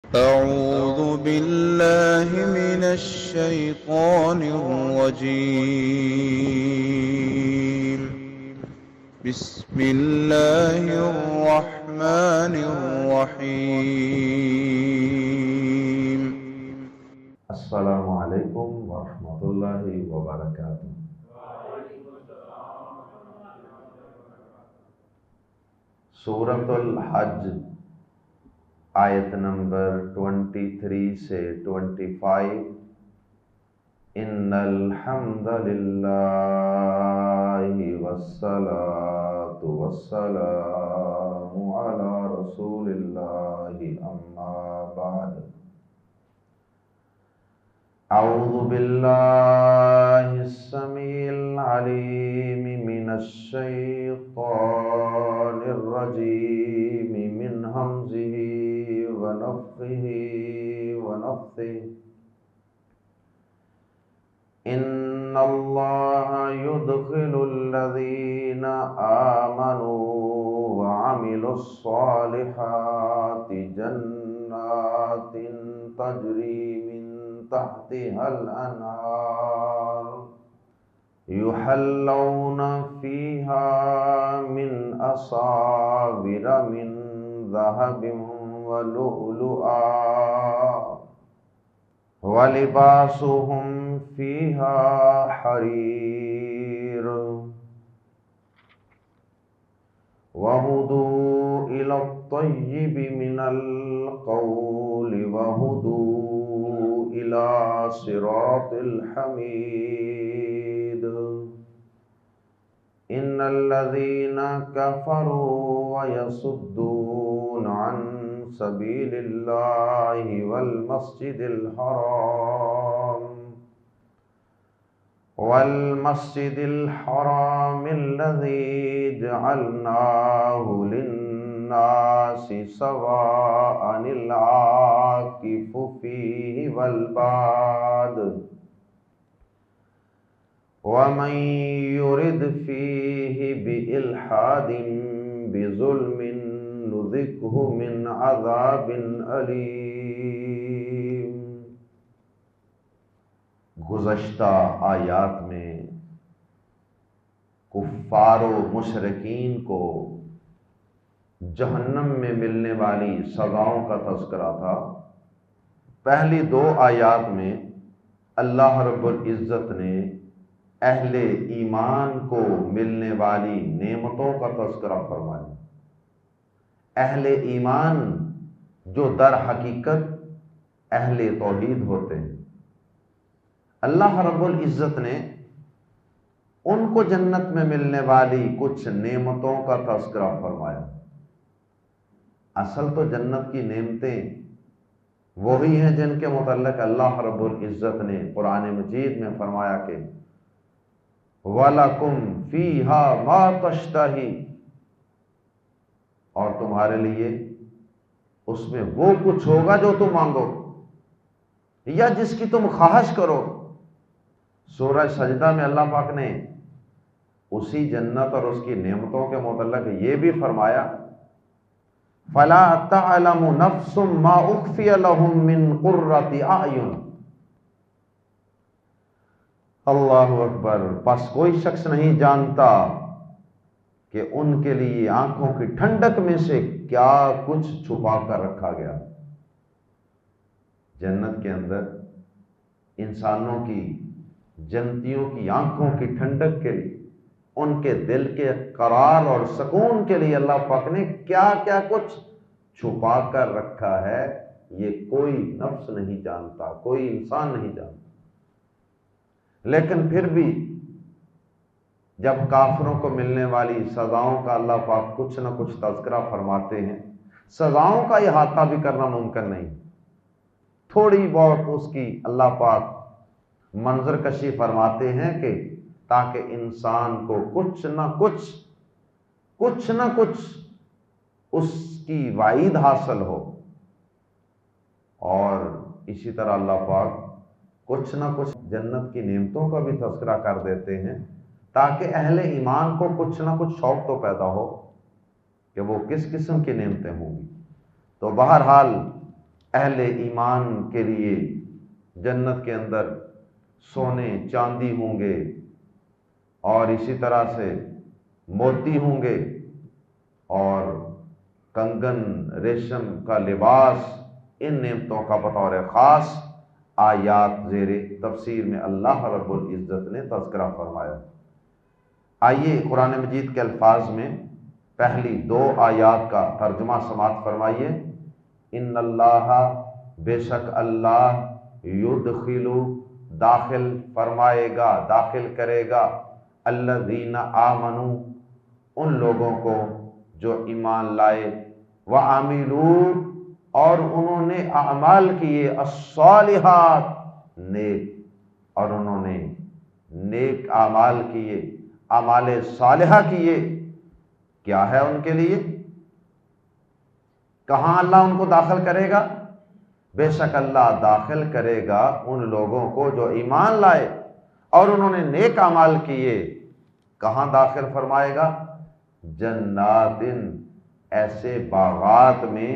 أعوذ بالله من الشيطان الرجيم. بسم الله الرحمن الرحيم. السلام علیکم ورحمۃ اللہ وبرکاتہ۔ سورۃ الحج آیت نمبر 23 سے 25۔ ان الحمد للہ والصلاۃ والسلام علی رسول اللہ اما بعد۔ اعوذ باللہ السمیع العلیم من الشیطان الرجیم من ہمزہ ونفخہ ونفثہ۔ ان اللہ يدخل الذین آمنوا وعملوا الصالحات جنات تجری من تحتها الانہار يحلون فيها من أساور من ذهب ولؤلؤا ولباسهم فيها حرير وهدوا إلى الطيب من القول وهدوا إلى صراط الحميد۔ إن الذين كفروا ويصدون عن سبيل الله والمسجد الحرام الذي جعلناه للناس سواء العاكف فيه والباد ومن يرد فيه بإلحاد بظلم نذقه من عذاب أليم۔ گزشتہ آیات میں کفار و مشرکین کو جہنم میں ملنے والی سزاؤں کا تذکرہ تھا۔ پہلی دو آیات میں اللہ رب العزت نے اہل ایمان کو ملنے والی نعمتوں کا تذکرہ فرمایا۔ اہل ایمان جو در حقیقت اہل توحید ہوتے ہیں، اللہ رب العزت نے ان کو جنت میں ملنے والی کچھ نعمتوں کا تذکرہ فرمایا۔ اصل تو جنت کی نعمتیں وہی ہیں جن کے متعلق اللہ رب العزت نے قرآن مجید میں فرمایا کہ وَلَكُمْ فِيهَا مَا تَشْتَهِي، اور تمہارے لیے اس میں وہ کچھ ہوگا جو تم مانگو یا جس کی تم خواہش کرو۔ سورہ سجدہ میں اللہ پاک نے اسی جنت اور اس کی نعمتوں کے متعلق یہ بھی فرمایا فَلَا تَعْلَمُ نَفْسٌ مَا أُخْفِيَ لَهُم مِّن قُرَّةِ أَعْيُنٍ۔ اللہ اکبر۔ پس کوئی شخص نہیں جانتا کہ ان کے لیے آنکھوں کی ٹھنڈک میں سے کیا کچھ چھپا کر رکھا گیا۔ جنت کے اندر انسانوں کی، جنتیوں کی آنکھوں کی ٹھنڈک کے لیے، ان کے دل کے قرار اور سکون کے لیے اللہ پاک نے کیا کیا کچھ چھپا کر رکھا ہے، یہ کوئی نفس نہیں جانتا، کوئی انسان نہیں جانتا۔ لیکن پھر بھی جب کافروں کو ملنے والی سزاؤں کا اللہ پاک کچھ نہ کچھ تذکرہ فرماتے ہیں، سزاؤں کا احاطہ بھی کرنا ممکن نہیں، تھوڑی بہت اس کی اللہ پاک منظر کشی فرماتے ہیں کہ تاکہ انسان کو کچھ نہ کچھ اس کی وعید حاصل ہو، اور اسی طرح اللہ پاک کچھ نہ کچھ جنت کی نعمتوں کا بھی تذکرہ کر دیتے ہیں تاکہ اہل ایمان کو کچھ نہ کچھ شوق تو پیدا ہو کہ وہ کس قسم کی نعمتیں ہوں گی۔ تو بہرحال اہل ایمان کے لیے جنت کے اندر سونے چاندی ہوں گے اور اسی طرح سے موتی ہوں گے اور کنگن ریشم کا لباس، ان نعمتوں کا بطور خاص آیات زیر تفسیر میں اللہ رب العزت نے تذکرہ فرمایا۔ آئیے قرآن مجید کے الفاظ میں پہلی 2 آیات کا ترجمہ سماعت فرمائیے۔ ان اللہ، بے شک اللہ، یدخل، داخل فرمائے گا، داخل کرے گا، الذین آمنوا، ان لوگوں کو جو ایمان لائے، وعملوا، اور انہوں نے اعمال کیے، الصالحات، نیک، اور انہوں نے نیک اعمال کیے، اعمال صالحہ کیے۔ کیا ہے ان کے لیے؟ کہاں اللہ ان کو داخل کرے گا؟ بے شک اللہ داخل کرے گا ان لوگوں کو جو ایمان لائے اور انہوں نے نیک اعمال کیے۔ کہاں داخل فرمائے گا؟ جنات، ایسے باغات میں،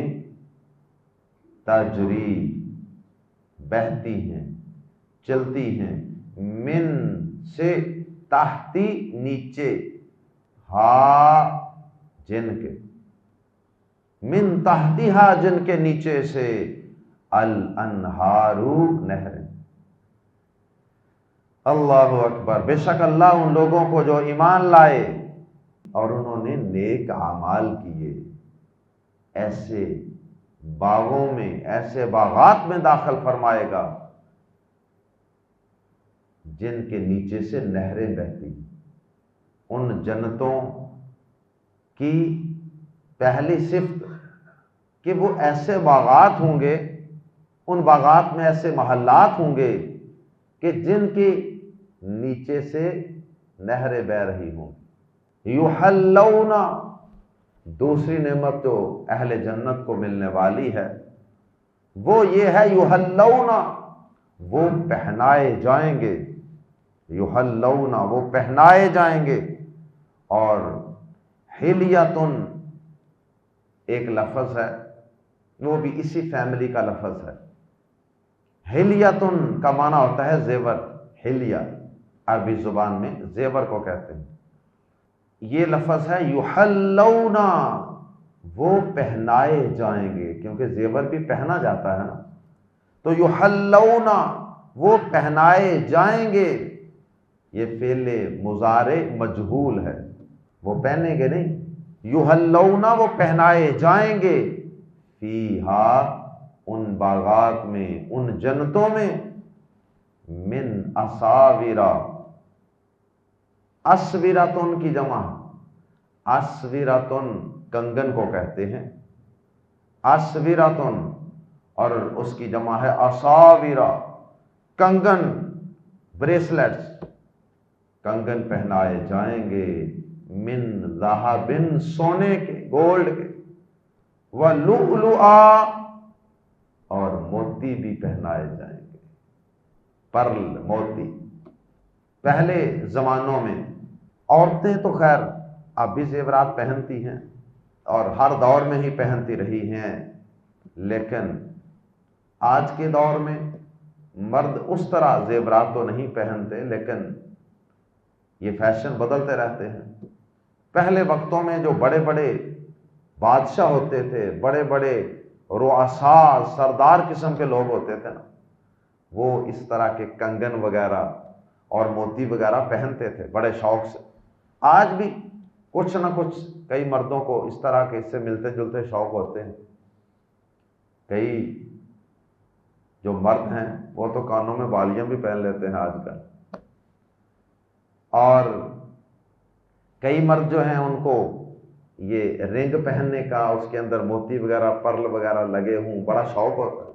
تجری، بہتی ہیں، چلتی ہیں، من سے، تحتی، نیچے، ہا، جن کے، من تحتہا، جن کے نیچے سے، الانہار، نہریں۔ اللہ اکبر۔ بے شک اللہ ان لوگوں کو جو ایمان لائے اور انہوں نے نیک اعمال کیے، ایسے باغوں میں، ایسے باغات میں داخل فرمائے گا جن کے نیچے سے نہریں بہتی ہیں۔ ان جنتوں کی پہلی صفت کہ وہ ایسے باغات ہوں گے، ان باغات میں ایسے محلات ہوں گے کہ جن کی نیچے سے نہریں بہہ رہی ہوں۔ یحلون، دوسری نعمت جو اہل جنت کو ملنے والی ہے وہ یہ ہے، یحلون، وہ پہنائے جائیں گے، یحلون، وہ پہنائے جائیں گے۔ اور حلیتن ایک لفظ ہے، وہ بھی اسی فیملی کا لفظ ہے۔ حلیتن کا معنی ہوتا ہے زیور، حلیہ عربی زبان میں زیور کو کہتے ہیں۔ یہ لفظ ہے یحلون، وہ پہنائے جائیں گے، کیونکہ زیور بھی پہنا جاتا ہے نا، تو یحلون، وہ پہنائے جائیں گے۔ یہ فعل مضارع مجہول ہے، وہ پہنیں گے نہیں، یحلون، وہ پہنائے جائیں گے، فیہا، ان باغات میں، ان جنتوں میں، من اساورا، اسورتن کی جمع، اسورتن کنگن کو کہتے ہیں، اسورتن، اور اس کی جمع ہے اساورا، کنگن، بریسلیٹس، کنگن پہنائے جائیں گے، من ذہب، سونے کے، گولڈ کے، ولؤلؤا، اور موتی بھی پہنائے جائیں گے، پرل، موتی۔ پہلے زمانوں میں عورتیں تو خیر اب بھی زیورات پہنتی ہیں اور ہر دور میں ہی پہنتی رہی ہیں، لیکن آج کے دور میں مرد اس طرح زیورات تو نہیں پہنتے، لیکن یہ فیشن بدلتے رہتے ہیں۔ پہلے وقتوں میں جو بڑے بڑے بادشاہ ہوتے تھے، بڑے بڑے رؤساء، سردار قسم کے لوگ ہوتے تھے نا، وہ اس طرح کے کنگن وغیرہ اور موتی وغیرہ پہنتے تھے بڑے شوق سے۔ آج بھی کچھ نہ کچھ کئی مردوں کو اس طرح کے اس سے ملتے جلتے شوق ہوتے ہیں۔ کئی جو مرد ہیں وہ تو کانوں میں بالیاں بھی پہن لیتے ہیں آج کل، اور کئی مرد جو ہیں ان کو یہ رنگ پہننے کا، اس کے اندر موتی وغیرہ، پرل وغیرہ لگے ہوں، بڑا شوق ہوتا ہے۔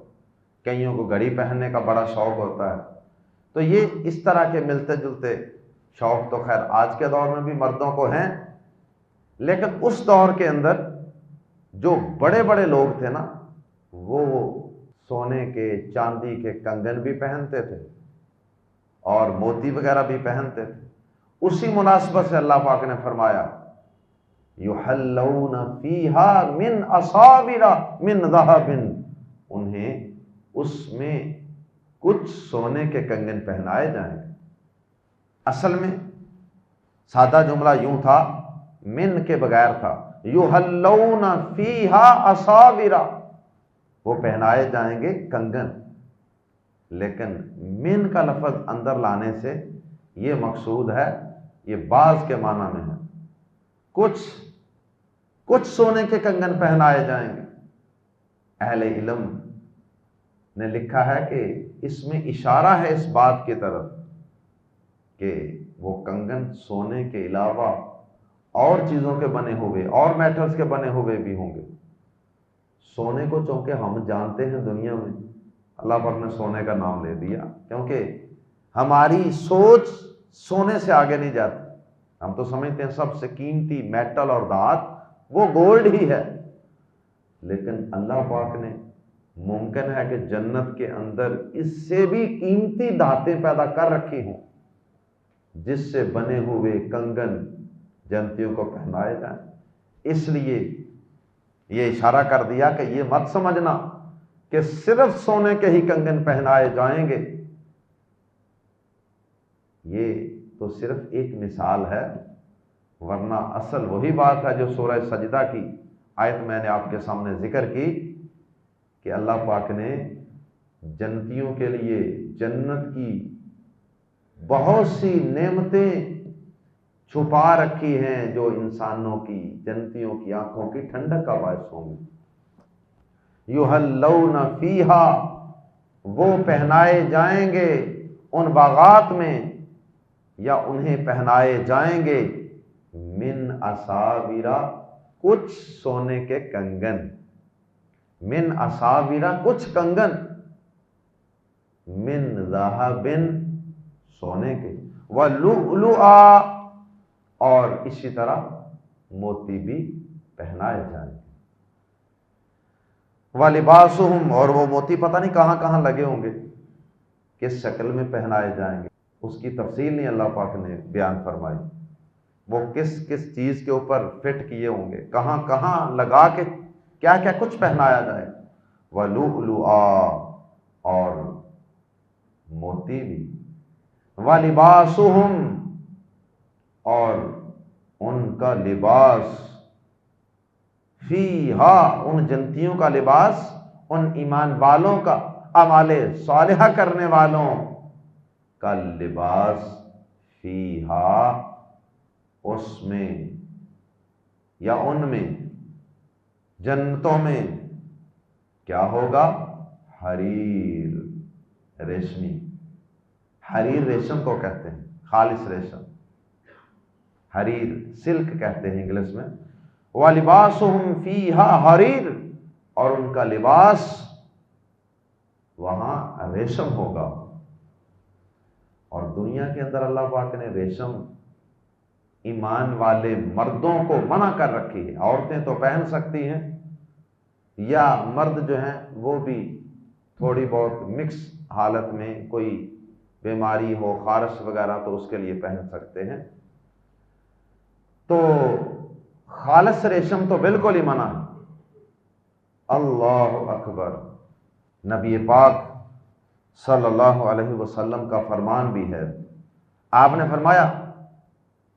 کئیوں کو گھڑی پہننے کا بڑا شوق ہوتا ہے۔ تو یہ اس طرح کے ملتے جلتے شوق تو خیر آج کے دور میں بھی مردوں کو ہیں، لیکن اس دور کے اندر جو بڑے بڑے لوگ تھے نا، وہ سونے کے، چاندی کے کنگن بھی پہنتے تھے اور موتی وغیرہ بھی پہنتے تھے۔ اسی مناسبت سے اللہ پاک نے فرمایا یحلون فیہا من اساور من ذہب، انہیں اس میں کچھ سونے کے کنگن پہنائے جائیں گے۔ اصل میں سادہ جملہ یوں تھا، من کے بغیر تھا، یحلون فیہا اساور، وہ پہنائے جائیں گے کنگن، لیکن من کا لفظ اندر لانے سے یہ مقصود ہے، یہ بعض کے معنی میں ہے، کچھ سونے کے کنگن پہنائے جائیں گے۔ اہل علم نے لکھا ہے کہ اس میں اشارہ ہے اس بات کی طرف کہ وہ کنگن سونے کے علاوہ اور چیزوں کے بنے ہوئے، اور میٹلز کے بنے ہوئے بھی ہوں گے۔ سونے کو چونکہ ہم جانتے ہیں دنیا میں، اللہ پاک نے سونے کا نام لے دیا کیونکہ ہماری سوچ سونے سے آگے نہیں جاتی۔ ہم تو سمجھتے ہیں سب سے قیمتی میٹل اور دھات وہ گولڈ ہی ہے، لیکن اللہ پاک نے ممکن ہے کہ جنت کے اندر اس سے بھی قیمتی دھاتیں پیدا کر رکھی ہوں، جس سے بنے ہوئے کنگن جنتیوں کو پہنائے جائیں۔ اس لیے یہ اشارہ کر دیا کہ یہ مت سمجھنا کہ صرف سونے کے ہی کنگن پہنائے جائیں گے، یہ تو صرف ایک مثال ہے، ورنہ اصل وہی بات ہے جو سورہ سجدہ کی آیت میں نے آپ کے سامنے ذکر کی کہ اللہ پاک نے جنتیوں کے لیے جنت کی بہت سی نعمتیں چھپا رکھی ہیں جو انسانوں کی، جنتیوں کی آنکھوں کی ٹھنڈک کا باعث ہوں گی۔ یحلون فیہا، وہ پہنائے جائیں گے ان باغات میں، یا انہیں پہنائے جائیں گے من اساورا، کچھ سونے کے کنگن، من اساورا کچھ کنگن، من ذہب سونے کے، ولؤلؤا اور اسی طرح موتی بھی پہنائے جائیں گے، ولباسہم اور وہ موتی پتہ نہیں کہاں کہاں لگے ہوں گے، کس شکل میں پہنائے جائیں گے، اس کی تفصیل نہیں اللہ پاک نے بیان فرمائی، وہ کس کس چیز کے اوپر فٹ کیے ہوں گے، کہاں کہاں لگا کے کیا کیا کچھ پہنایا جائے، ولؤلؤا اور موتی بھی، ولباسہم اور ان کا لباس، فیہا ان جنتیوں کا لباس، ان ایمان والوں کا، اعمال صالحہ کرنے والوں کا لباس، فیہا اس میں یا ان میں، جنتوں میں کیا ہوگا، حریر، ریشمی، حریر ریشم کو کہتے ہیں، خالص ریشم، حریر سلک کہتے ہیں انگلش میں، وَلِبَاسُهُمْ فِيهَا حریر، اور ان کا لباس وہاں ریشم ہوگا۔ اور دنیا کے اندر اللہ پاک نے ریشم ایمان والے مردوں کو منع کر رکھی ہے، عورتیں تو پہن سکتی ہیں، یا مرد جو ہیں وہ بھی تھوڑی بہت مکس حالت میں کوئی بیماری ہو، خارش وغیرہ تو اس کے لیے پہن سکتے ہیں، تو خالص ریشم تو بالکل ہی منع ہے۔ اللہ اکبر، نبی پاک صلی اللہ علیہ وسلم کا فرمان بھی ہے، آپ نے فرمایا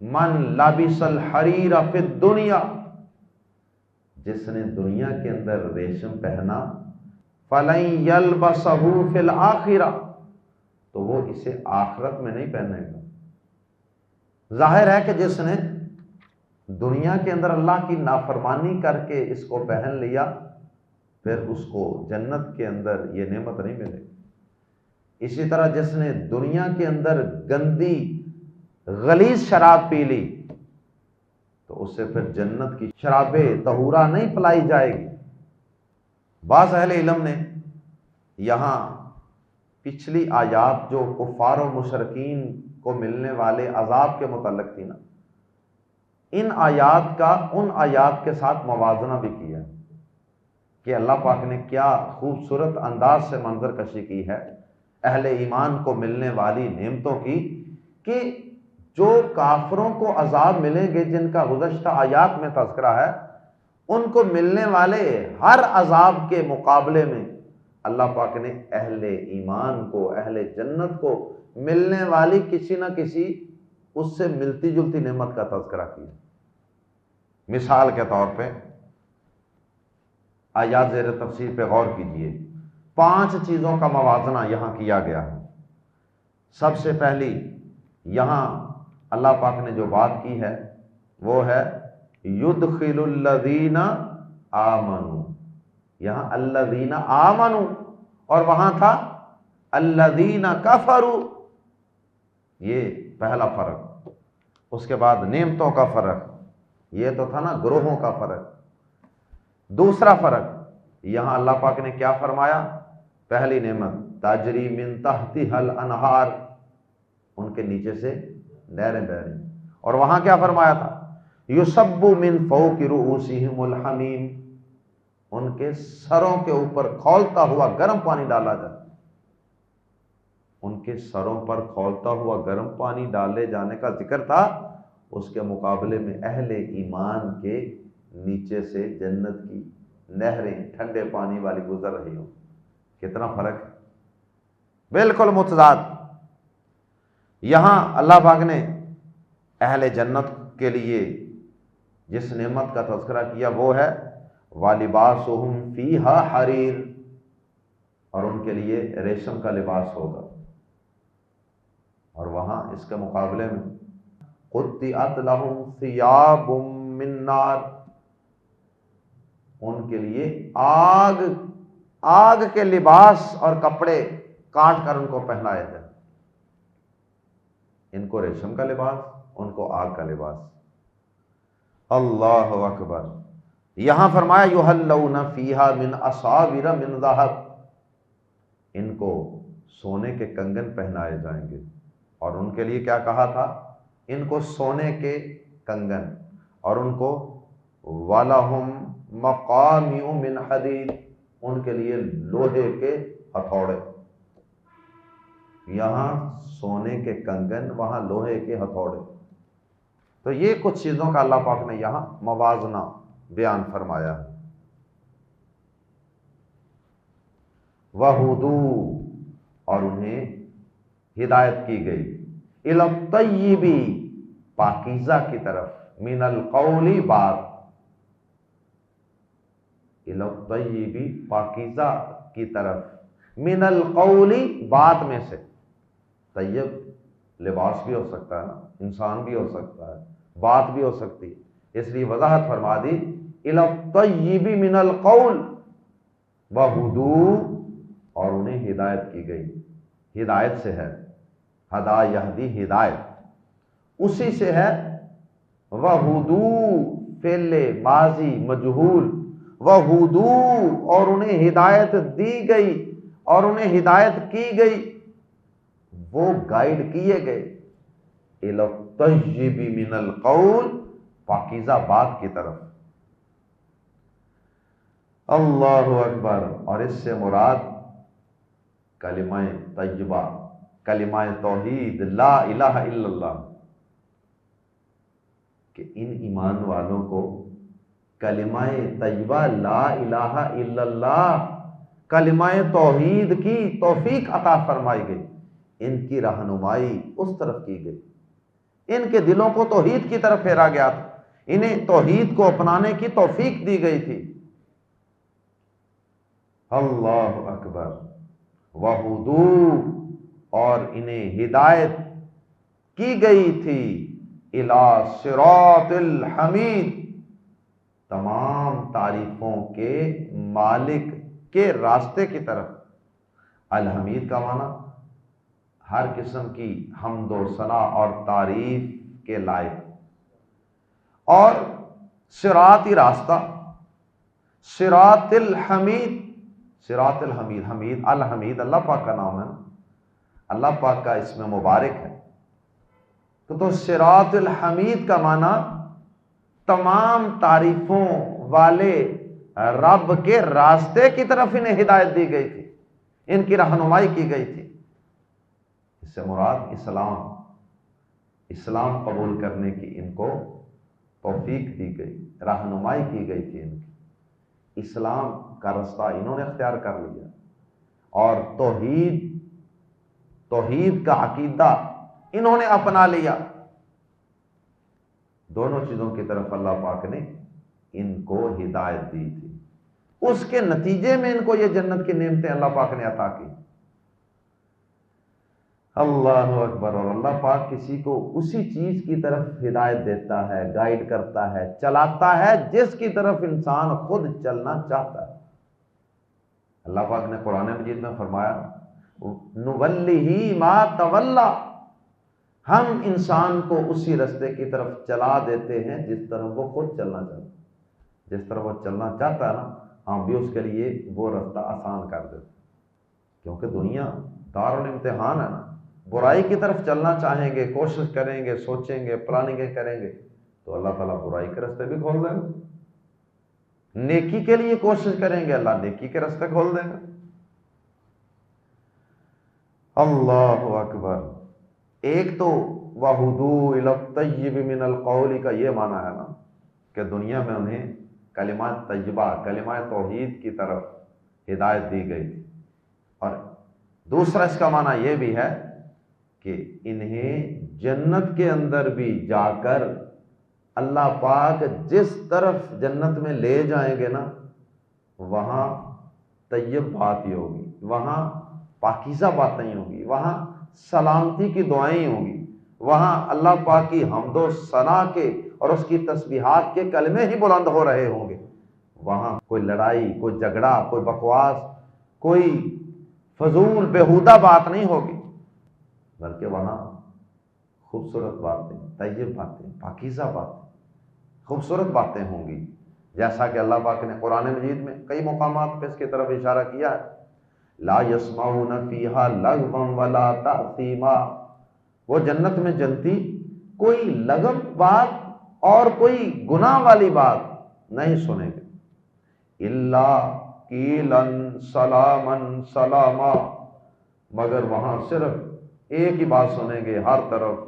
من لبس الحریر فی الدنیا، جس نے دنیا کے اندر ریشم پہنا، فلن یلبسہ فی الآخرہ، تو وہ اسے آخرت میں نہیں پہنے گا۔ ظاہر ہے کہ جس نے دنیا کے اندر اللہ کی نافرمانی کر کے اس کو پہن لیا، پھر اس کو جنت کے اندر یہ نعمت نہیں ملے گی۔ اسی طرح جس نے دنیا کے اندر گندی غلیظ شراب پی لی، تو اس سے پھر جنت کی شراب طہورہ نہیں پلائی جائے گی۔ بعض اہل علم نے یہاں پچھلی آیات جو کفار و مشرکین کو ملنے والے عذاب کے متعلق تھی نا، ان آیات کا ان آیات کے ساتھ موازنہ بھی کیا کہ اللہ پاک نے کیا خوبصورت انداز سے منظر کشی کی ہے اہل ایمان کو ملنے والی نعمتوں کی، کہ جو کافروں کو عذاب ملیں گے جن کا گزشتہ آیات میں تذکرہ ہے، ان کو ملنے والے ہر عذاب کے مقابلے میں اللہ پاک نے اہل ایمان کو، اہل جنت کو ملنے والی کسی نہ کسی اس سے ملتی جلتی نعمت کا تذکرہ کیا۔ مثال کے طور پہ آیات زیر تفسیر پہ غور کیجئے، 5 چیزوں کا موازنہ یہاں کیا گیا ہے۔ سب سے پہلی یہاں اللہ پاک نے جو بات کی ہے وہ ہے یدخل الذین آمنوا، یہاں الذین آمنوا اور وہاں تھا الذین کفروا، یہ پہلا فرق۔ اس کے بعد نعمتوں کا فرق، یہ تو تھا نا گروہوں کا فرق۔ دوسرا فرق یہاں اللہ پاک نے کیا فرمایا؟ پہلی نعمت تجری من تحتها الانہار، ان کے نیچے سے نہریں بہ رہی، اور وہاں کیا فرمایا تھا؟ یصب من فوق رؤوسہم الحمیم، ان کے سروں کے اوپر کھولتا ہوا گرم پانی ڈالا جائے، ان کے سروں پر کھولتا ہوا گرم پانی ڈالے جانے کا ذکر تھا، اس کے مقابلے میں اہل ایمان کے نیچے سے جنت کی نہریں ٹھنڈے پانی والی گزر رہی ہوں۔ کتنا فرق ہے، بالکل متضاد۔ یہاں اللہ پاک نے اہل جنت کے لیے جس نعمت کا تذکرہ کیا وہ ہے وَلِبَاسُهُمْ فِيهَا حَرِيرٌ، اور ان کے لیے ریشم کا لباس ہوگا۔ اور وہاں اس کے مقابلے میں قُطِّعَتْ لَهُمْ ثِيَابٌ مِّن نَّارٍ، ان کے لیے آگ کے لباس اور کپڑے کاٹ کر ان کو پہنائے جائیں، ان کو ریشم کا لباس، ان کو آگ کا لباس۔ اللہ اکبر۔ یہاں فرمایا یحلون فیہا من اساور من ذہب، ان کو سونے کے کنگن پہنائے جائیں گے، اور ان کے لیے کیا کہا تھا؟ ان کو سونے کے کنگن، اور ان کو وَلَهُمْ مَقَامِعُ مِنْ حَدِيدٍ، ان کے لیے لوہے کے ہتھوڑے، یہاں سونے کے کنگن، وہاں لوہے کے ہتھوڑے۔ تو یہ کچھ چیزوں کا اللہ پاک نے یہاں موازنہ بیان فرمایا ہے۔ وَهُدُوا، اور انہیں ہدایت کی گئی، إِلَى الطَّيِّبِ، پاکیزہ کی طرف، مِنَ الْقَوْلِ، بات، إِلَى الطَّيِّبِ، پاکیزہ کی طرف، مِنَ الْقَوْلِ، بات میں سے۔ طیب لباس بھی ہو سکتا ہے نا، انسان بھی ہو سکتا ہے، بات بھی ہو سکتی ہے، اس لیے وضاحت فرما دی إِلَى الطَّيِّبِ مِنَ الْقَوْلِ وَهُدُوا، اور انہیں ہدایت کی گئی۔ ہدایت سے ہے ہدا یہدی، ہدایت اسی سے ہے۔ وَهُدُوا فعل ماضی مجہول، وَهُدُوا، اور انہیں ہدایت دی گئی، اور انہیں ہدایت کی گئی، وہ گائیڈ کیے گئے، إِلَى الطَّيِّبِ مِنَ الْقَوْلِ، پاکیزہ بات کی طرف۔ اللہ اکبر۔ اور اس سے مراد کلمہ طیبہ، کلمہ توحید، لا الہ الا اللہ، کہ ان ایمان والوں کو کلمہ طیبہ لا الہ الا اللہ، کلمہ توحید کی توفیق عطا فرمائی گئی، ان کی رہنمائی اس طرف کی گئی، ان کے دلوں کو توحید کی طرف پھیرا گیا تھا، انہیں توحید کو اپنانے کی توفیق دی گئی تھی۔ اللہ اکبر۔ وَهُدُوا، اور انہیں ہدایت کی گئی تھی، إِلَى صِرَاطِ الْحَمِيدِ، تمام تعریفوں کے مالک کے راستے کی طرف۔ الحمید کا معنی ہر قسم کی حمد و ثنا اور تعریف کے لائق، اور صراطی راستہ، صراط الحمید، صراط الحمید، حمید الحمید اللہ پاک کا نام ہے، اللہ پاک کا اسم مبارک ہے، تو صراط الحمید کا معنی تمام تعریفوں والے رب کے راستے کی طرف انہیں ہدایت دی گئی تھی، ان کی رہنمائی کی گئی تھی۔ اس سے مراد اسلام قبول کرنے کی ان کو توفیق دی گئی، رہنمائی کی گئی تھی ان کی، اسلام کا راستہ انہوں نے اختیار کر لیا، اور توحید کا عقیدہ انہوں نے اپنا لیا، دونوں چیزوں کی طرف اللہ پاک نے ان کو ہدایت دی تھی، اس کے نتیجے میں ان کو یہ جنت کی نعمتیں اللہ پاک نے عطا کی۔ اللہ اکبر۔ اور اللہ پاک کسی کو اسی چیز کی طرف ہدایت دیتا ہے، گائیڈ کرتا ہے، چلاتا ہے جس کی طرف انسان خود چلنا چاہتا ہے۔ اللہ پاک نے قرآن مجید میں فرمایا نُوَلِّهِ مَا تَوَلَّى، ہم انسان کو اسی رستے کی طرف چلا دیتے ہیں جس طرف وہ خود چلنا چاہتا ہے۔ جس طرف وہ چلنا چاہتا ہے نا، ہم بھی اس کے لیے وہ رستہ آسان کر دیتے ہیں، کیونکہ دنیا دارالامتحان ہے نا۔ برائی کی طرف چلنا چاہیں گے، کوشش کریں گے، سوچیں گے، پلاننگیں کریں گے تو اللہ تعالیٰ برائی کے رستے بھی کھول دیں گے۔ نیکی کے لیے کوشش کریں گے، اللہ نیکی کے رستے کھول دیں گے۔ اللہ اکبر۔ ایک تو وَهُدُوا إِلَى الطَّيِّبِ مِنَ الْقَوْلِ کا یہ معنی ہے نا کہ دنیا میں انہیں کلمہ طیبہ، کلمہ توحید کی طرف ہدایت دی گئی تھی، اور دوسرا اس کا معنی یہ بھی ہے کہ انہیں جنت کے اندر بھی جا کر اللہ پاک جس طرف جنت میں لے جائیں گے نا، وہاں طیب بات ہی ہوگی، وہاں پاکیزہ باتیں ہی ہوں گی، وہاں سلامتی کی دعائیں ہوں گی، وہاں اللہ پاک کی حمد و ثنا کے اور اس کی تسبیحات کے کلمے ہی بلند ہو رہے ہوں گے۔ وہاں کوئی لڑائی، کوئی جھگڑا، کوئی بکواس، کوئی فضول بیہودہ بات نہیں ہوگی، بلکہ وہاں خوبصورت باتیں، طیب باتیں، پاکیزہ باتیں، خوبصورت باتیں ہوں گی، جیسا کہ اللہ پاک نے قرآن مجید میں کئی مقامات پہ اس کی طرف اشارہ کیا ہے۔ لا يسمعون فیہا لغوا ولا تأثیما، وہ جنت میں جنتی کوئی لغو بات اور کوئی گناہ والی بات نہیں سنیں گے، الا قیلا سلاما سلاما، مگر وہاں صرف ایک ہی بات سنیں گے، ہر طرف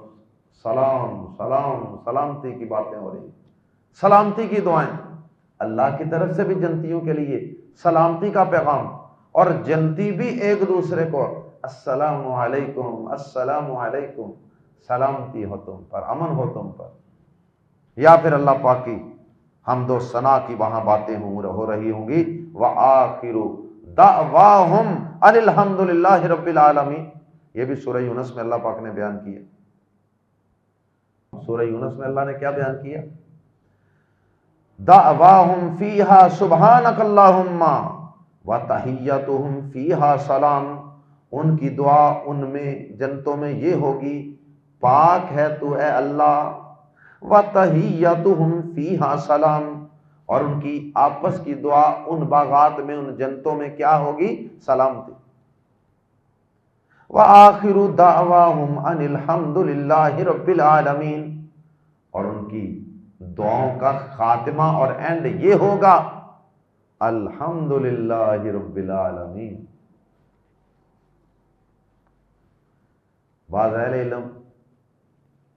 سلام سلام، سلامتی کی باتیں ہو رہی ہیں، سلامتی کی دعائیں۔ اللہ کی طرف سے بھی جنتیوں کے لیے سلامتی کا پیغام، اور جنتی بھی ایک دوسرے کو السلام علیکم السلام علیکم، سلامتی ہو تم پر، امن ہو تم پر، یا پھر اللہ پاک کی حمد و ثنا کی وہاں باتیں ہو رہی ہوں گی۔ وآخر دعواہم ان الحمد للہ رب العالمین، یہ بھی سورہ یونس میں اللہ پاک نے بیان کیا۔ سورہ یونس میں اللہ نے کیا بیان کیا؟ دعواہم فیہا سبحانک اللہم وتحیتہم فیہا سلام، ان کی دعا ان میں جنتوں میں یہ ہوگی، پاک ہے تو اے اللہ، وتحیتہم فیہا سلام، اور ان کی آپس کی دعا ان باغات میں، ان جنتوں میں کیا ہوگی؟ سلامتی۔ وآخر دعواہم ان الحمد للہ رب العالمین، اور ان کی دعاؤں کا خاتمہ اور اینڈ یہ ہوگا الحمد للہ رب العالمین۔ بعض اہل علم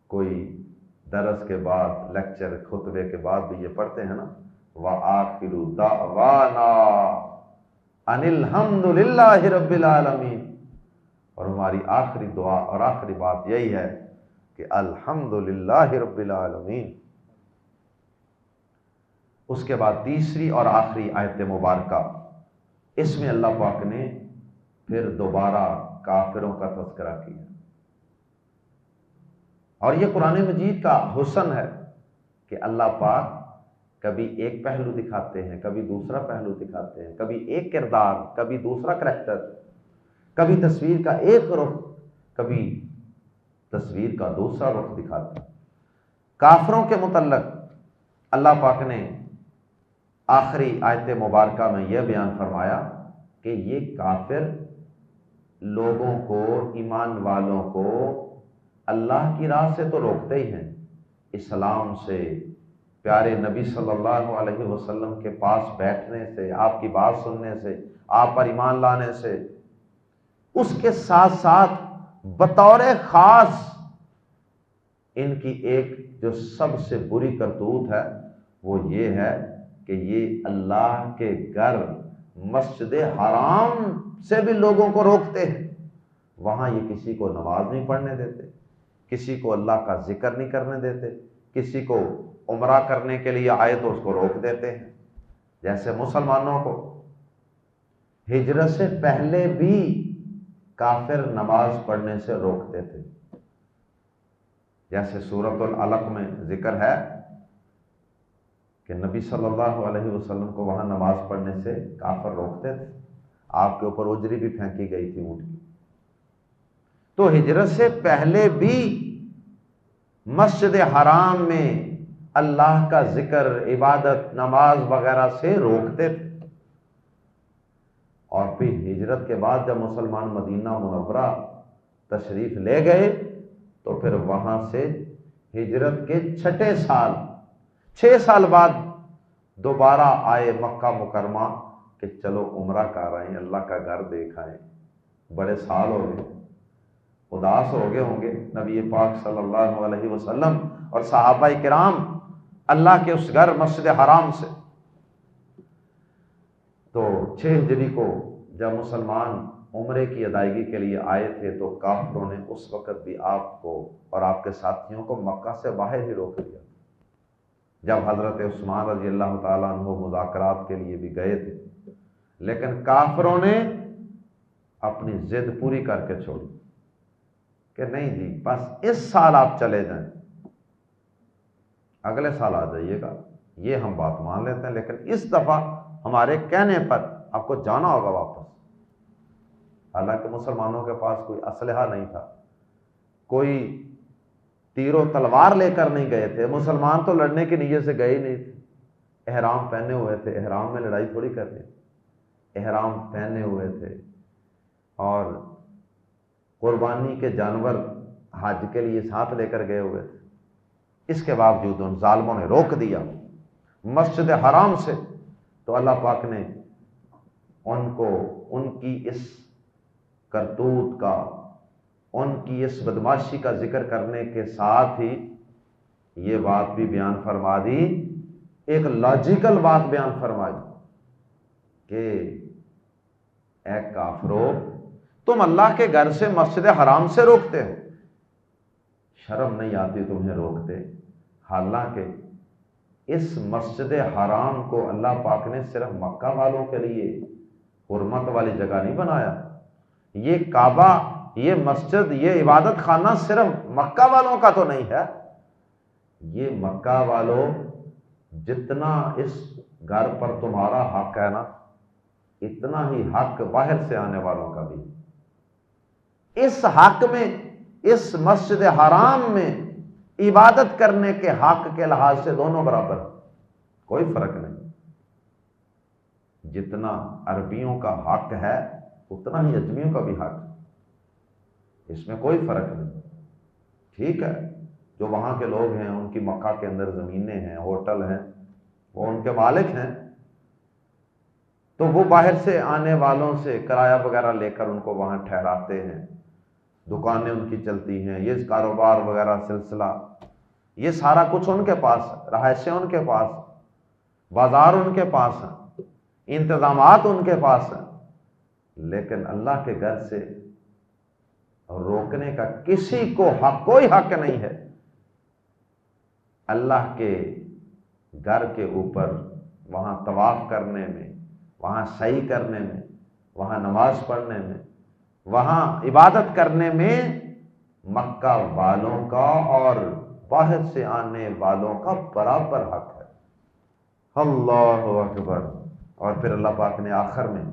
کوئی درس کے بعد، لیکچر، خطبے کے بعد بھی یہ پڑھتے ہیں نا، وآخر دعوانا ان الحمد للہ رب العالمین، اور ہماری آخری دعا اور آخری بات یہی ہے کہ الحمد للہ رب العالمین۔ اس کے بعد تیسری اور آخری آیت مبارکہ، اس میں اللہ پاک نے پھر دوبارہ کافروں کا تذکرہ کیا، اور یہ قرآن مجید کا حسن ہے کہ اللہ پاک کبھی ایک پہلو دکھاتے ہیں، کبھی دوسرا پہلو دکھاتے ہیں، کبھی ایک کردار، کبھی دوسرا کریکٹر، کبھی تصویر کا ایک رخ، کبھی تصویر کا دوسرا رخ دکھاتے ہیں۔ کافروں کے متعلق اللہ پاک نے آخری آیت مبارکہ میں یہ بیان فرمایا کہ یہ کافر لوگوں کو، ایمان والوں کو اللہ کی راہ سے تو روکتے ہی ہیں، اسلام سے، پیارے نبی صلی اللہ علیہ وسلم کے پاس بیٹھنے سے، آپ کی بات سننے سے، آپ پر ایمان لانے سے، اس کے ساتھ ساتھ بطور خاص ان کی ایک جو سب سے بری کرتوت ہے وہ یہ ہے کہ یہ اللہ کے گھر، مسجد حرام سے بھی لوگوں کو روکتے ہیں، وہاں یہ کسی کو نماز نہیں پڑھنے دیتے، کسی کو اللہ کا ذکر نہیں کرنے دیتے، کسی کو عمرہ کرنے کے لیے آئے تو اس کو روک دیتے ہیں۔ جیسے مسلمانوں کو ہجرت سے پہلے بھی کافر نماز پڑھنے سے روکتے تھے، جیسے سورۃ العلق میں ذکر ہے کہ نبی صلی اللہ علیہ وسلم کو وہاں نماز پڑھنے سے کافر روکتے تھے، آپ کے اوپر اجری بھی پھینکی گئی تھی اونٹ کی۔ تو ہجرت سے پہلے بھی مسجد حرام میں اللہ کا ذکر، عبادت، نماز وغیرہ سے روکتے تھے، اور پھر ہجرت کے بعد جب مسلمان مدینہ منورہ تشریف لے گئے تو پھر وہاں سے ہجرت کے چھٹے سال، 6 سال بعد دوبارہ آئے مکہ مکرمہ کہ چلو عمرہ کر آئیں، اللہ کا گھر دیکھ آئیں۔ بڑے سال ہو گئے، اداس ہو گئے ہوں گے نبی پاک صلی اللہ علیہ وسلم اور صحابہ کرام اللہ کے اس گھر مسجد حرام سے۔ تو 6 ہجری کو جب مسلمان عمرے کی ادائیگی کے لیے آئے تھے تو کافروں نے اس وقت بھی آپ کو اور آپ کے ساتھیوں کو مکہ سے باہر ہی روک دیا۔ جب حضرت عثمان رضی اللہ تعالیٰ عنہ مذاکرات کے لیے بھی گئے تھے، لیکن کافروں نے اپنی ضد پوری کر کے چھوڑی کہ نہیں جی بس اس سال آپ چلے جائیں، اگلے سال آ جائیے گا، یہ ہم بات مان لیتے ہیں، لیکن اس دفعہ ہمارے کہنے پر آپ کو جانا ہوگا واپس۔ حالانکہ مسلمانوں کے پاس کوئی اسلحہ نہیں تھا، کوئی تیر و تلوار لے کر نہیں گئے تھے، مسلمان تو لڑنے کی نیت سے گئے ہی نہیں تھے، احرام پہنے ہوئے تھے، احرام میں لڑائی تھوڑی کرنی، احرام پہنے ہوئے تھے، اور قربانی کے جانور حج کے لیے ساتھ لے کر گئے ہوئے تھے۔ اس کے باوجود ان ظالموں نے روک دیا مسجد حرام سے، تو اللہ پاک نے ان کو ان کی اس کرتوت کا، ان کی اس بدماشی کا ذکر کرنے کے ساتھ ہی یہ بات بھی بیان فرما دی، ایک لاجیکل بات بیان فرمائی کہ اے کافرو، تم اللہ کے گھر سے مسجد حرام سے روکتے ہو، شرم نہیں آتی تمہیں روکتے؟ حالانکہ اس مسجد حرام کو اللہ پاک نے صرف مکہ والوں کے لیے حرمت والی جگہ نہیں بنایا، یہ کعبہ، یہ مسجد، یہ عبادت خانہ صرف مکہ والوں کا تو نہیں ہے، یہ مکہ والوں جتنا اس گھر پر تمہارا حق ہے نا، اتنا ہی حق باہر سے آنے والوں کا بھی۔ اس حق میں، اس مسجد حرام میں عبادت کرنے کے حق کے لحاظ سے دونوں برابر، کوئی فرق نہیں۔ جتنا عربیوں کا حق ہے اتنا ہی اجمیوں کا بھی حق، اس میں کوئی فرق نہیں۔ ٹھیک ہے، جو وہاں کے لوگ ہیں، ان کی مکہ کے اندر زمینیں ہیں، ہوٹل ہیں، وہ ان کے مالک ہیں، تو وہ باہر سے آنے والوں سے کرایہ وغیرہ لے کر ان کو وہاں ٹھہراتے ہیں، دکانیں ان کی چلتی ہیں، یہ کاروبار وغیرہ سلسلہ، یہ سارا کچھ ان کے پاس ہے، رہائشیں ان کے پاس، بازار ان کے پاس ہیں، انتظامات ان کے پاس ہیں، لیکن اللہ کے گھر سے روکنے کا کسی کو حق، کوئی حق نہیں ہے۔ اللہ کے گھر کے اوپر وہاں طواف کرنے میں، وہاں سعی کرنے میں، وہاں نماز پڑھنے میں، وہاں عبادت کرنے میں مکہ والوں کا اور باہر سے آنے والوں کا برابر حق ہے۔ اللہ اکبر۔ اور پھر اللہ پاک نے آخر میں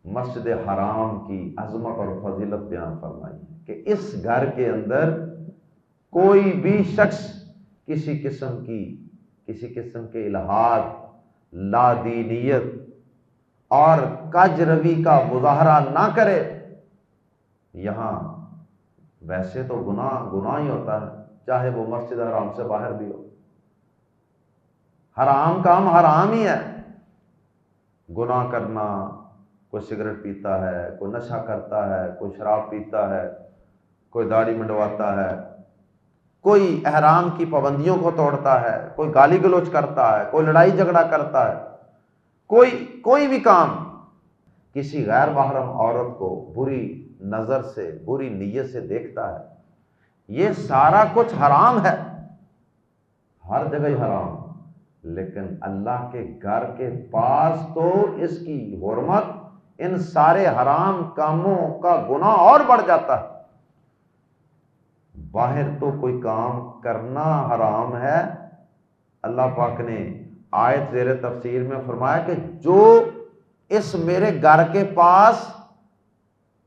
مسجد حرام کی عظمت اور فضیلت بیان فرمائی کہ اس گھر کے اندر کوئی بھی شخص کسی قسم کے الحاد، لادینیت اور کج روی کا مظاہرہ نہ کرے۔ یہاں ویسے تو گناہ ہی ہوتا ہے، چاہے وہ مسجد حرام سے باہر بھی ہو، حرام کام حرام ہی ہے۔ گناہ کرنا، کوئی سگریٹ پیتا ہے، کوئی نشہ کرتا ہے، کوئی شراب پیتا ہے، کوئی داڑھی منڈواتا ہے، کوئی احرام کی پابندیوں کو توڑتا ہے، کوئی گالی گلوچ کرتا ہے، کوئی لڑائی جھگڑا کرتا ہے، کوئی بھی کام کسی غیر محرم عورت کو بری نظر سے، بری نیت سے دیکھتا ہے، یہ سارا کچھ حرام ہے، ہر جگہ ہی حرام، لیکن اللہ کے گھر کے پاس تو اس کی حرمت ان سارے حرام کاموں کا گناہ اور بڑھ جاتا ہے۔ باہر تو کوئی کام کرنا حرام ہے، اللہ پاک نے آیت زیر تفسیر میں فرمایا کہ جو اس میرے گھر کے پاس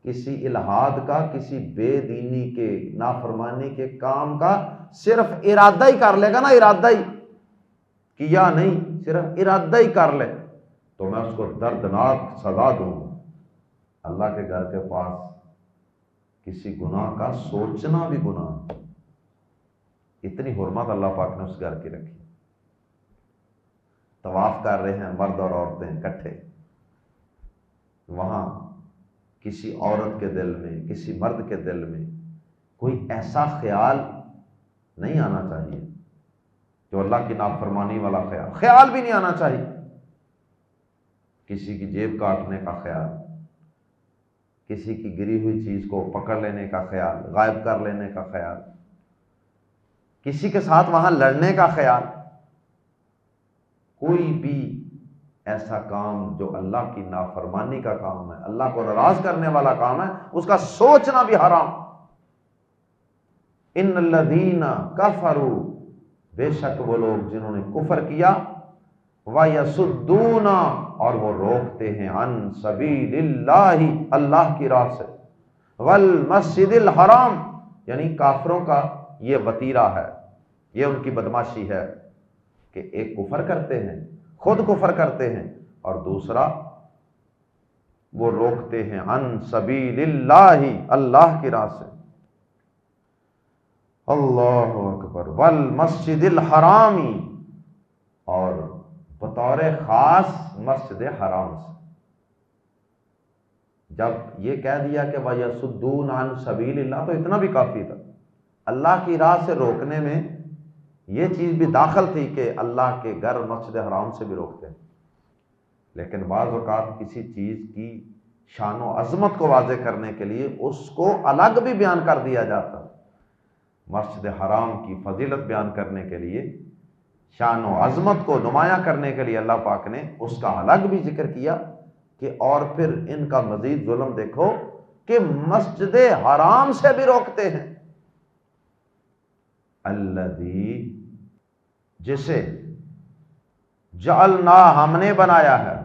کسی الحاد کا، کسی بے دینی کے، نافرمانی کے کام کا صرف ارادہ ہی کر لے گا نا، ارادہ ہی کیا نہیں، صرف ارادہ ہی کر لے، تو میں اس کو دردناک سزا دوں گا۔ اللہ کے گھر کے پاس کسی گناہ کا سوچنا بھی گناہ، اتنی حرمت اللہ پاک نے اس گھر کی رکھی۔ طواف کر رہے ہیں مرد اور عورتیں اکٹھے، وہاں کسی عورت کے دل میں، کسی مرد کے دل میں کوئی ایسا خیال نہیں آنا چاہیے جو اللہ کی نافرمانی والا خیال بھی نہیں آنا چاہیے، کسی کی جیب کاٹنے کا خیال، کسی کی گری ہوئی چیز کو پکڑ لینے کا خیال، غائب کر لینے کا خیال، کسی کے ساتھ وہاں لڑنے کا خیال، کوئی بھی ایسا کام جو اللہ کی نافرمانی کا کام ہے، اللہ کو ناراض کرنے والا کام ہے، اس کا سوچنا بھی حرام۔ ان الذین کفروا، بے شک وہ لوگ جنہوں نے کفر کیا، وَيَصُدُّونَ، اور وہ روکتے ہیں، عن سبیل اللہ، اللہ کی راہ سے، والمسجد الحرام، یعنی کافروں کا یہ وتیرہ ہے، یہ ان کی بدماشی ہے کہ ایک کفر کرتے ہیں، خود کفر کرتے ہیں، اور دوسرا وہ روکتے ہیں عن سبیل اللہ، اللہ کی راہ سے۔ اللہ اکبر، والمسجد الحرام، اور بطور خاص مسجد حرام سے۔ جب یہ کہہ دیا کہ وَيَصُدُّونَ عن سبیل اللہ، تو اتنا بھی کافی تھا، اللہ کی راہ سے روکنے میں یہ چیز بھی داخل تھی کہ اللہ کے گھر مسجد حرام سے بھی روکتے ہیں، لیکن بعض اوقات کسی چیز کی شان و عظمت کو واضح کرنے کے لیے اس کو الگ بھی بیان کر دیا جاتا۔ مسجد حرام کی فضیلت بیان کرنے کے لیے، شان و عظمت کو نمایاں کرنے کے لیے اللہ پاک نے اس کا الگ بھی ذکر کیا کہ اور پھر ان کا مزید ظلم دیکھو کہ مسجد حرام سے بھی روکتے ہیں۔ الذی، جسے جعلنا، ہم نے بنایا ہے،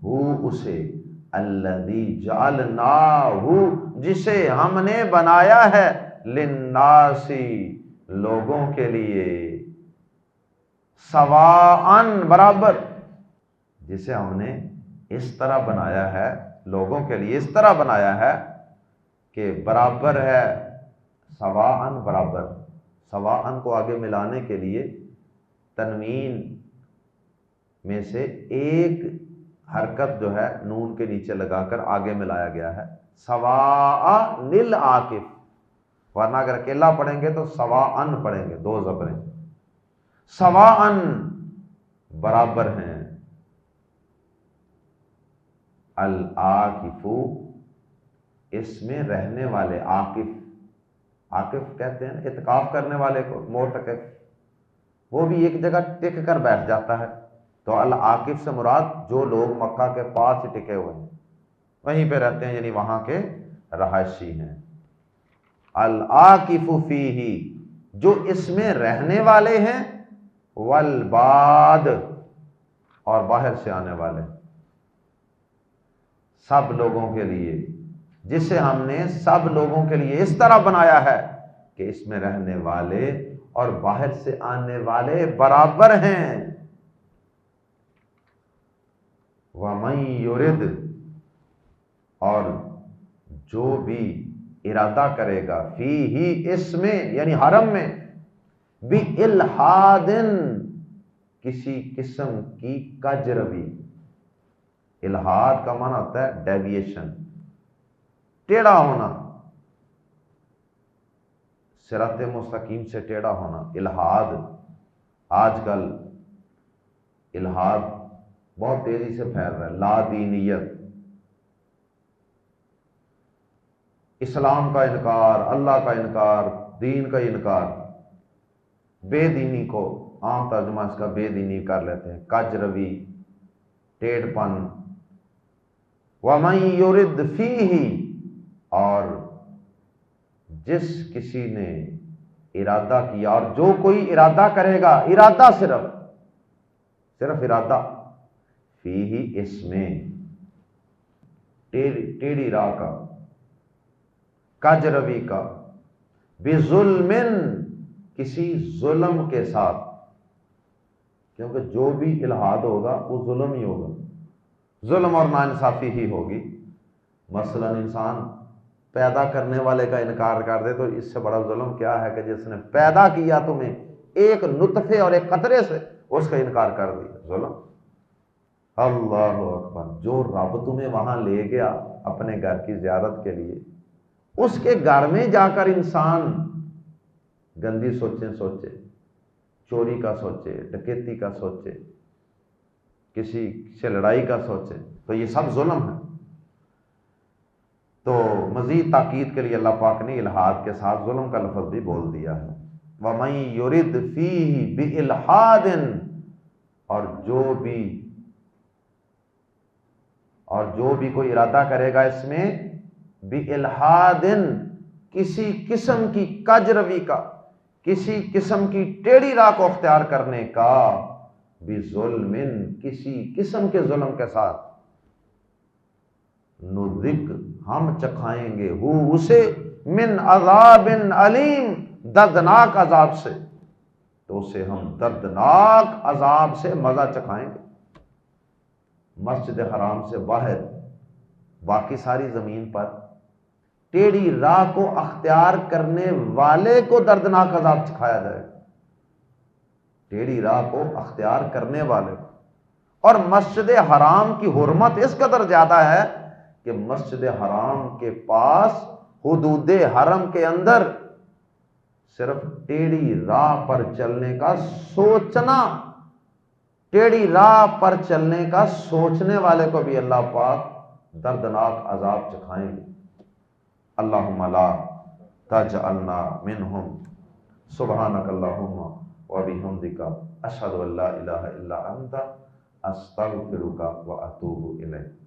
ہو اسے، الذی جعلناہ، جسے ہم نے بنایا ہے، للناس، لوگوں کے لیے، سواءً، برابر، جسے ہم نے اس طرح بنایا ہے، لوگوں کے لیے اس طرح بنایا ہے کہ برابر ہے، سواءً، برابر، سواءً کو آگے ملانے کے لیے تنوین میں سے ایک حرکت جو ہے نون کے نیچے لگا کر آگے ملایا گیا ہے، سواء للعاکف، ورنہ اگر اکیلا پڑھیں گے تو سواءً پڑھیں گے، دو زبریں، سواءً، برابر ہیں، العاکف، اس میں رہنے والے، عاکف، عاکف کہتے ہیں اعتکاف کرنے والے کو، معتکف، وہ بھی ایک جگہ ٹک کر بیٹھ جاتا ہے، تو العاکف سے مراد جو لوگ مکہ کے پاس ہی ٹکے ہوئے ہیں، وہیں پہ رہتے ہیں، یعنی وہاں کے رہائشی ہیں۔ العاکف فیہ، جو اس میں رہنے والے ہیں، والباد، اور باہر سے آنے والے، سب لوگوں کے لیے، جسے ہم نے سب لوگوں کے لیے اس طرح بنایا ہے کہ اس میں رہنے والے اور باہر سے آنے والے برابر ہیں۔ وَمَن يُرِدْ، اور جو بھی ارادہ کرے گا، فیہ، اس میں، یعنی حرم میں، بِإِلْحَادٍ، کسی قسم کی کج روی، الحاد کا معنی ہوتا ہے ڈیویشن، ٹیڑھا ہونا، صراط مستقیم سے ٹیڑھا ہونا، الحاد۔ آج کل الحاد بہت تیزی سے پھیل رہا ہے، لا دینیت، اسلام کا انکار، اللہ کا انکار، دین کا انکار، بے دینی کو عام ترجمہ اس کا بے دینی کر لیتے ہیں، کج روی، ٹیڑھ پن۔ وَمَن يُرِدْ فِيهِ، اور جس کسی نے ارادہ کیا، اور جو کوئی ارادہ کرے گا، ارادہ صرف ارادہ، فیہ اس میں، ٹیڑھی راہ کا، کج روی کا، بظلم، کسی ظلم کے ساتھ، کیونکہ جو بھی الہاد ہوگا وہ ظلم ہی ہوگا، ظلم اور ناانصافی ہی ہوگی۔ مثلا انسان پیدا کرنے والے کا انکار کر دے تو اس سے بڑا ظلم کیا ہے کہ جس نے پیدا کیا تمہیں ایک نطفے اور ایک قطرے سے، اس کا انکار کر دیا، ظلم۔ اللہ اکبر، جو رب تمہیں وہاں لے گیا اپنے گھر کی زیارت کے لیے، اس کے گھر میں جا کر انسان گندی سوچیں سوچے، چوری کا سوچے، ڈکیتی کا سوچے، کسی سے لڑائی کا سوچے، تو یہ سب ظلم ہے۔ تو مزید تاکید کے لیے اللہ پاک نے الحاد کے ساتھ ظلم کا لفظ بھی بول دیا ہے۔ وَمَن يُرِدْ فِيهِ بِإِلْحَادٍ، اور جو بھی کوئی ارادہ کرے گا اس میں، بِإِلْحَادٍ، کسی قسم کی کج روی کا، کسی قسم کی ٹیڑھی راہ کو اختیار کرنے کا، بِظُلْمٍ، کسی قسم کے ظلم کے ساتھ، نُذِقْ، ہم چکھائیں گے، اسے، من عذاب علیم، دردناک عذاب سے، تو اسے ہم دردناک عذاب سے مزہ چکھائیں گے۔ مسجد حرام سے باہر باقی ساری زمین پر ٹیڑھی راہ کو اختیار کرنے والے کو دردناک عذاب چکھایا جائے گا، ٹیڑھی راہ کو اختیار کرنے والے کو۔ اور مسجد حرام کی حرمت اس قدر زیادہ ہے کہ مسجد حرام کے پاس حدود حرم کے اندر صرف ٹیڑھی راہ پر چلنے کا سوچنا، ٹیڑھی راہ پر چلنے کا سوچنے والے کو بھی اللہ پاک دردناک عذاب چکھائیں گے۔ اللہم لا تجعلنا منہم، سبحانک اللہم وبحمدک، اشہد ان لا الہ الا انت، استغفرک واتوب الیک۔